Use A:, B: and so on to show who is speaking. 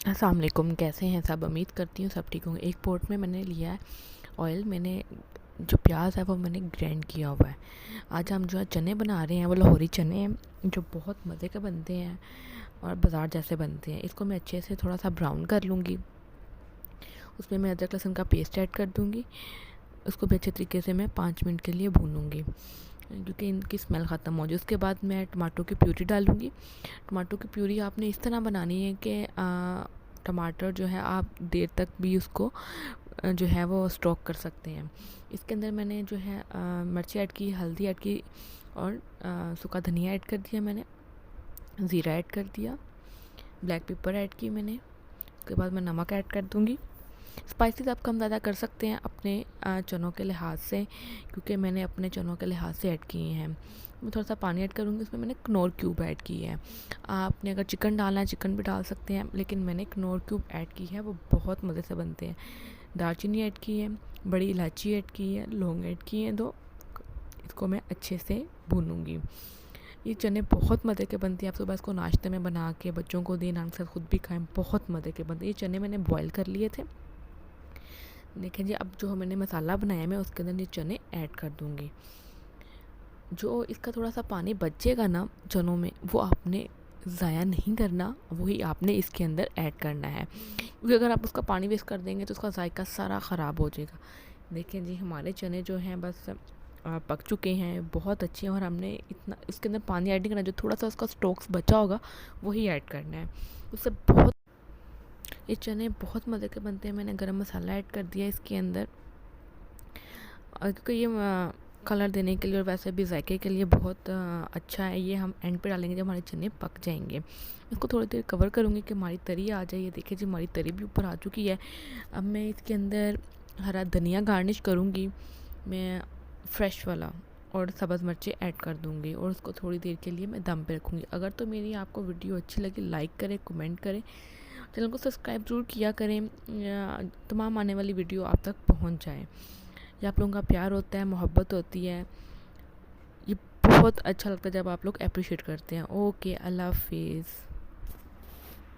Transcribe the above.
A: अस्सलाम वालेकुम, कैसे हैं सब? उम्मीद करती हूँ सब ठीक होंगे। एक पॉट में मैंने लिया है ऑयल। मैंने जो प्याज है वो मैंने ग्राइंड किया हुआ है। आज हम जो है चने बना रहे हैं, वो लाहौरी चने हैं जो बहुत मज़े के बनते हैं और बाज़ार जैसे बनते हैं। इसको मैं अच्छे से थोड़ा सा ब्राउन कर लूँगी। उसमें मैं अदरक लहसुन का पेस्ट ऐड कर दूँगी। उसको भी अच्छे तरीके से मैं 5 मिनट के लिए भूनूँगी क्योंकि इनकी स्मेल ख़त्म हो जाए। उसके बाद मैं टमाटो की प्यूरी डालूँगी। टमाटो की प्यूरी आपने इस तरह बनानी है कि टमाटर जो है आप देर तक भी उसको जो है वो स्टॉक कर सकते हैं। इसके अंदर मैंने जो है मिर्ची ऐड की, हल्दी ऐड की और सूखा धनिया ऐड कर दिया मैंने, ज़ीरा ऐड कर दिया, ब्लैक पेपर ऐड की मैंने। उसके बाद मैं नमक ऐड कर दूँगी। स्पाइसेस आप कम ज़्यादा कर सकते हैं अपने चनों के लिहाज से, क्योंकि मैंने अपने चनों के लिहाज से ऐड किए हैं। मैं थोड़ा सा पानी ऐड करूँगी। उसमें मैंने कनौर क्यूब ऐड की है। आपने अगर चिकन डालना है चिकन भी डाल सकते हैं, लेकिन मैंने कनौर क्यूब ऐड की है, वो बहुत मज़े से बनते हैं। दालचीनी ऐड की है, बड़ी इलायची ऐड की है, लौंग ऐड की है 2। इसको मैं अच्छे से भूनूँगी। ये चने बहुत मज़े के बनते हैं। आप सुबह इसको नाश्ते में बना के बच्चों को दें, नान के साथ खुद भी खाएं, बहुत मज़े के बनते हैं। ये चने मैंने बॉयल कर लिए थे। देखिए जी, अब जो मैंने मसाला बनाया मैं उसके अंदर ये चने ऐड कर दूँगी। जो इसका थोड़ा सा पानी बचेगा ना चनों में, वो आपने ज़ाया नहीं करना, वही आपने इसके अंदर ऐड करना है, क्योंकि अगर आप उसका पानी वेस्ट कर देंगे तो उसका जायका सारा ख़राब हो जाएगा। देखिए जी, हमारे चने जो हैं बस पक चुके हैं, बहुत अच्छे हैं। और हमने इतना इसके अंदर पानी ऐड नहीं करना, जो थोड़ा सा उसका स्टॉक्स बचा होगा वही ऐड करना है। उससे बहुत ये चने बहुत मज़े के बनते हैं। मैंने गरम मसाला ऐड कर दिया इसके अंदर, और क्योंकि ये कलर देने के लिए और वैसे भी जायके के लिए बहुत अच्छा है। ये हम एंड पे डालेंगे जब हमारे चने पक जाएंगे। इसको थोड़ी देर कवर करूँगी कि हमारी तरी आ जाए। ये देखिए जी, हमारी तरी भी ऊपर आ चुकी है। अब मैं इसके अंदर हरा धनिया गार्निश करूँगी मैं, फ्रेश वाला, और सब्ज़ मिर्चें ऐड कर दूँगी और उसको थोड़ी देर के लिए मैं दम पे रखूँगी। अगर तो मेरी आपको वीडियो अच्छी लगी, लाइक करें, कमेंट करें, चैनल को सब्सक्राइब ज़रूर किया करें, तमाम आने वाली वीडियो आप तक पहुँच जाए। ये आप लोगों का प्यार होता है, मोहब्बत होती है, ये बहुत अच्छा लगता है जब आप लोग अप्रिशिएट करते हैं। ओके, अल्लाह हाफिज़।